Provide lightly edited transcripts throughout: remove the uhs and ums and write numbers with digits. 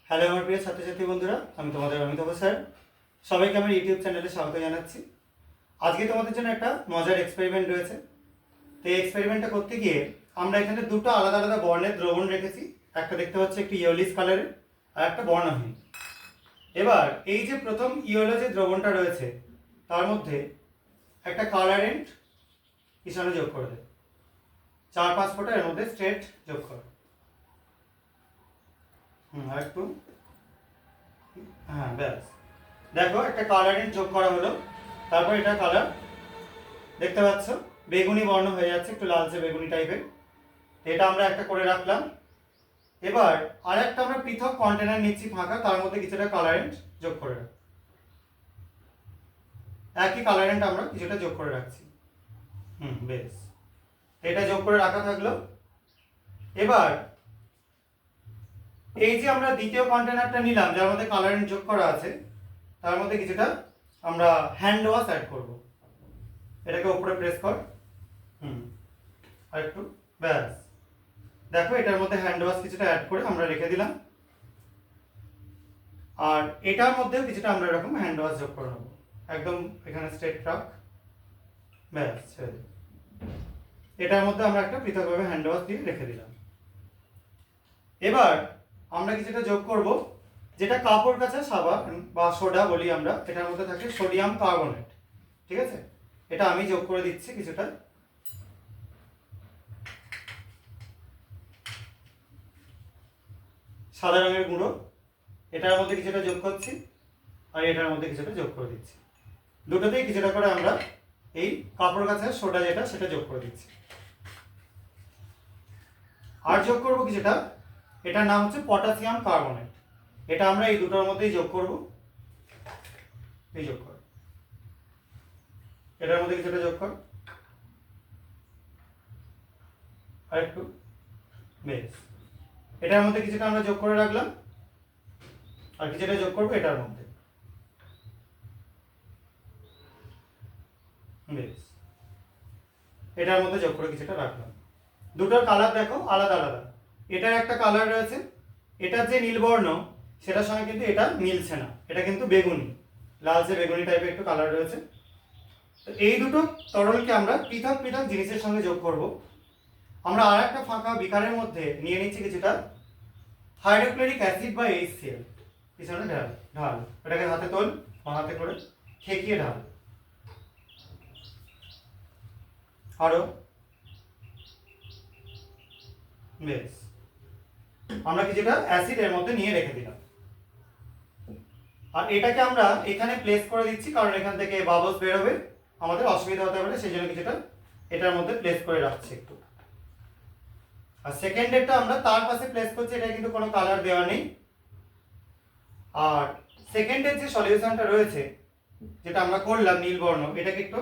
Hello আমার প্রিয় ছাত্রছাত্রী বন্ধুরা, আমি তোমাদের অমিতাভ স্যার। সবাইকে আমার ইউটিউব চ্যানেলে স্বাগত জানাচ্ছি। আজকে তোমাদের জন্য একটা মজার এক্সপেরিমেন্ট রয়েছে। তো এই এক্সপেরিমেন্টটা করতে গিয়ে আমরা এখানে দুটো আলাদা আলাদা বর্ণের দ্রবণ রেখেছি। একটা দেখতে পাচ্ছি একটু ইয়েলোইশ কালারের, আর একটা বর্ণহীন। এবার এই যে প্রথম ইয়েলো যে দ্রবণটা রয়েছে তার মধ্যে একটা কালারেন্ট পিছনে যোগ করে দেয়। 4-5 ফোঁটা এর মধ্যে স্ট্রেট যোগ কর। আর একটু, হ্যাঁ ব্যাস। দেখো একটা কালারেন্ট যোগ করা হলো। তারপর এটা কালার দেখতে পাচ্ছ বেগুনি বর্ণ হয়ে যাচ্ছে, একটু লালচে বেগুনি টাইপের। এটা আমরা একটা করে রাখলাম। এবার আর একটা আমরা পৃথক কন্টেনার নিচ্ছি ফাঁকা, তার মধ্যে কিছুটা কালারেন্ট যোগ করে রাখ। একই কালারেন্ট আমরা কিছুটা যোগ করে রাখছি। বেশ, এটা যোগ করে রাখা থাকলো। এবার এই যে আমরা দ্বিতীয় কন্টেনারটা নিলাম যার মধ্যে কালারেন্ট যোগ করা আছে, তার মধ্যে কিছুটা আমরা হ্যান্ড ওয়াশ অ্যাড করব। এটাকে উপরে প্রেস কর। আর একটু, ব্যাস। দেখো এটার মধ্যে হ্যান্ড ওয়াশ কিছুটা অ্যাড করে আমরা রেখে দিলাম। আর এটার মধ্যেও কিছুটা আমরা এরকম হ্যান্ড ওয়াশ যোগ করে নেবো। একদম এখানে স্ট্রেট রাখ, ব্যাস ছেড়ে দিই। এটার মধ্যে আমরা একটা পৃথকভাবে হ্যান্ড ওয়াশ দিয়ে রেখে দিলাম। এবার আমরা কিছুটা যোগ করব, যেটা কাপড় কাচা সাবান বা সোডা বলি আমরা। এটার মধ্যে থাকে সোডিয়াম কার্বনেট, ঠিক আছে? এটা আমি যোগ করে দিচ্ছি কিছুটা। সাদা রঙের গুঁড়ো এটার মধ্যে কিছুটা যোগ করছি, আর এটার মধ্যে কিছুটা যোগ করে দিচ্ছি। দুটোতেই কিছুটা করে আমরা এই কাপড় কাচা সোডা যেটা সেটা যোগ করে দিচ্ছি। আর যোগ করব কিছুটা, এটার নাম হচ্ছে পটাশিয়াম কার্বনেট। এটা আমরা এই দুটোর মধ্যেই যোগ করব। এই যোগ কর, এটার মধ্যে কিছুটা যোগ কর, আর একটু, বেশ। এটার মধ্যে কিছুটা আমরা যোগ করে রাখলাম, আর কিছুটা যোগ করবো এটার মধ্যে, বেশ। এটার মধ্যে যোগ করে কিছুটা রাখলাম। দুটোর কালার দেখো আলাদা আলাদা। এটার একটা কালার রয়েছে, এটার যে নীলবর্ণ সেটার সঙ্গে কিন্তু এটা মিলছে না। এটা কিন্তু বেগুনি, লালচে বেগুনি টাইপের একটু কালার রয়েছে। তো এই দুটো তরলকে আমরা পৃথক পৃথক জিনিসের সঙ্গে যোগ করব। আমরা আর একটা ফাঁকা বিকারের মধ্যে নিয়ে নিচ্ছি কিছুটা হাইড্রোক্লোরিক অ্যাসিড বা HCl। পিছনে ঢাল ঢাল, এটাকে হাতে তোল, হাতে করে ঠেকিয়ে ঢাল। আরো, বেশ। আমরা কিছুটা অ্যাসিড এর মধ্যে নিয়ে রেখে দিলাম। আর এটাকে আমরা এখানে প্লেস করে দিচ্ছি, কারণ এখান থেকে বাবলস বের হবে, আমাদের অসুবিধা হতে পারে, সেই জন্য কিছুটা এটার মধ্যে প্লেস করে রাখছি একটু। আর সেকেন্ড ডেটটা আমরা তার পাশে প্লেস করছি, এটা কিন্তু কোনো কালার দেওয়া নেই। আর সেকেন্ডের যে সলিউশনটা রয়েছে যেটা আমরা করলাম নীলবর্ণ, এটাকে একটু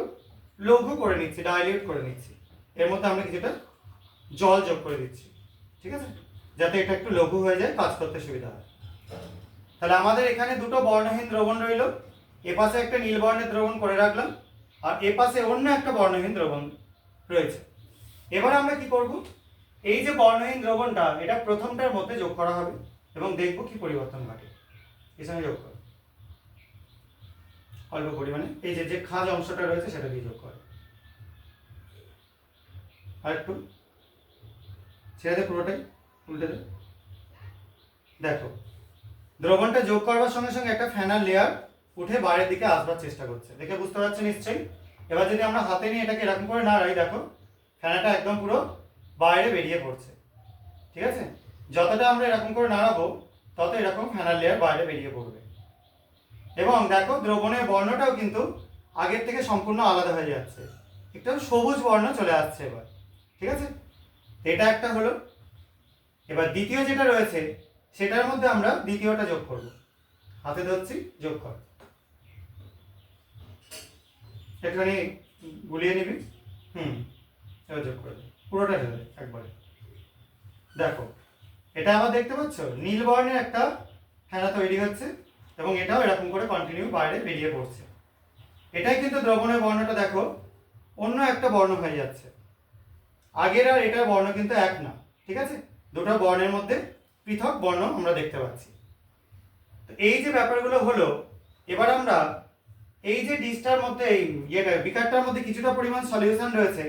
লঘু করে নিচ্ছি, ডাইলিউট করে নিচ্ছি। এর মধ্যে আমরা কিছুটা জল যোগ করে দিচ্ছি, ঠিক আছে? যাতে এটা একটু লঘু হয়ে যায়, কাজ করতে সুবিধা হয়। তাহলে আমাদের এখানে দুটো বর্ণহীন দ্রবণ রইল। এ পাশে একটা নীল বর্ণের দ্রবণ করে রাখলাম, আর এ পাশে অন্য একটা বর্ণহীন দ্রবণ রয়েছে। এবার আমরা কি করব, এই যে বর্ণহীন দ্রবণটা এটা প্রথমটার মধ্যে যোগ করা হবে এবং দেখব কি পরিবর্তন ঘটে। এর সঙ্গে যোগ কর অল্প পরিমাণে, এই যে যে খাঁজ অংশটা রয়েছে সেটা দিয়ে যোগ কর। আর একটু ছেড়ে দে, পুরোটাই উল্টে দে। দেখো দ্রবণটা যোগ করবার সঙ্গে সঙ্গে একটা ফেনার লেয়ার উঠে বাইরের দিকে আসবার চেষ্টা করছে, দেখে বুঝতে পারছো নিশ্চয়ই। এবার যদি আমরা হাতে নিয়ে এটাকে এরকম করে নাড়াই, দেখো ফেনাটা একদম পুরো বাইরে বেরিয়ে পড়ছে, ঠিক আছে? যতটা আমরা এরকম করে নাড়াবো তত এরকম ফেনার লেয়ার বাইরে বেরিয়ে পড়বে। এবং দেখো দ্রবণের বর্ণটাও কিন্তু আগের থেকে সম্পূর্ণ আলাদা হয়ে যাচ্ছে, একটু সবুজ বর্ণ চলে আসছে এবার, ঠিক আছে? এটা একটা হলো। এবার দ্বিতীয় যেটা রয়েছে সেটার মধ্যে আমরা দ্বিতীয়টা যোগ করব। হাতে ধরছি, যোগ কর, একটুখানি গুলিয়ে নিবি। এবার যোগ করে দে, পুরোটা ঢেলে দে একবারে। দেখো এটা আবার দেখতে পাচ্ছ নীল বর্ণের একটা ফেনা তৈরি হচ্ছে, এবং এটাও এরকম করে কন্টিনিউ বাইরে বেরিয়ে পড়ছে। এটাই কিন্তু দ্রবণের বর্ণটা দেখো অন্য একটা বর্ণ হয়ে যাচ্ছে। আগের আর এটার বর্ণ কিন্তু এক না, ঠিক আছে? দুটো বর্ণের মধ্যে পৃথক বর্ণ আমরা দেখতে পাচ্ছি। তো এই যে ব্যাপারগুলো হলো, এবার আমরা এই যে ডিশটার মধ্যে এই বিকারটার মধ্যে কিছুটা পরিমাণ সলিউশন রয়েছে,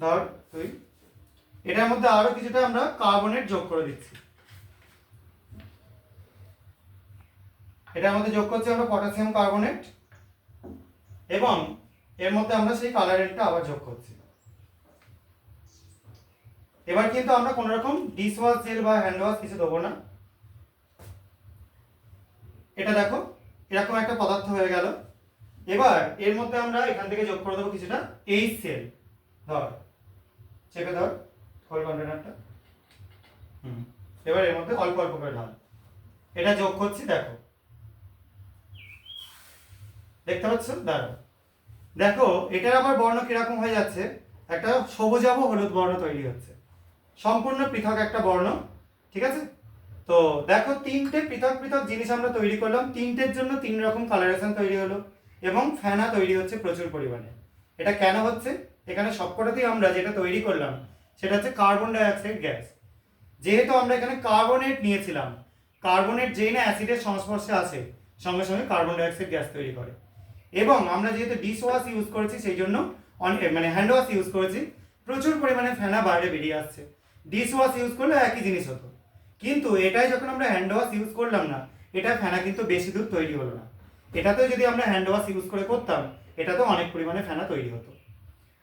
ধর তুই, এটার মধ্যে আরো কিছুটা আমরা কার্বনেট যোগ করে দিচ্ছি। এটার মধ্যে যোগ করছি আমরা পটাশিয়াম কার্বনেট, এবং এর মধ্যে আমরা সেই কালারেন্টটা আবার যোগ করছি। এবার কিন্তু আমরা কোনো রকম ডিশ ওয়াশ জেল বা হ্যান্ড ওয়াশ কিছু দেবো না। এটা দেখো এরকম একটা পদার্থ হয়ে গেল। এবার এর মধ্যে আমরা এখান থেকে যোগ করে দেবো কিছুটা HCl। ধর চেপে ধর খোল কন্টেনারটা। এবার এর মধ্যে অল্প অল্প করে ঢাল। এটা যোগ করছি, দেখো দেখতে পাচ্ছ, দাঁড়াও দেখো এটার আবার বর্ণ কিরকম হয়ে যাচ্ছে, একটা সবুজাভ হলুদ বর্ণ তৈরি হচ্ছে, সম্পূর্ণ পৃথক একটা বর্ণ। ঠিক আছে, তো দেখো তিনটে পৃথক পৃথক জিনিস আমরা তৈরি করলাম, তিনটের জন্য তিন রকম কালারেশন তৈরি হলো এবং ফেনা তৈরি হচ্ছে প্রচুর পরিমাণে। এটা কেন হচ্ছে, এখানে সবকটাতেই আমরা যেটা তৈরি করলাম সেটা হচ্ছে কার্বন ডাই অক্সাইড গ্যাস। যেহেতু আমরা এখানে কার্বনেট নিয়েছিলাম, কার্বনেট যেই না অ্যাসিডের সংস্পর্শে আসে সঙ্গে সঙ্গে কার্বন ডাই অক্সাইড গ্যাস তৈরি করে। এবং আমরা যেহেতু ডিশ ওয়াশ ইউজ করেছি সেই জন্য মানে হ্যান্ড ওয়াশ ইউজ করেছি, প্রচুর পরিমাণে ফেনা বাইরে বেরিয়ে আসছে। ডিশ ওয়াশ ইউজ করলে একই জিনিস হতো, কিন্তু এটাই যখন আমরা হ্যান্ড ওয়াশ ইউজ করলাম না, এটা ফেনা কিন্তু বেশি দূর তৈরি হলো না। এটাতেও যদি আমরা হ্যান্ড ওয়াশ ইউজ করে করতাম, এটাতেও অনেক পরিমাণে ফেনা তৈরি হতো।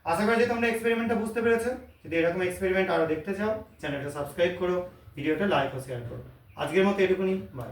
আশা করি যে তোমরা এক্সপেরিমেন্টটা বুঝতে পেরেছো। যদি এরকম এক্সপেরিমেন্ট আরও দেখতে চাও, চ্যানেলটা সাবস্ক্রাইব করো, ভিডিওটা লাইক ও শেয়ার করো। আজকের মতো এটুকুনি, বাই।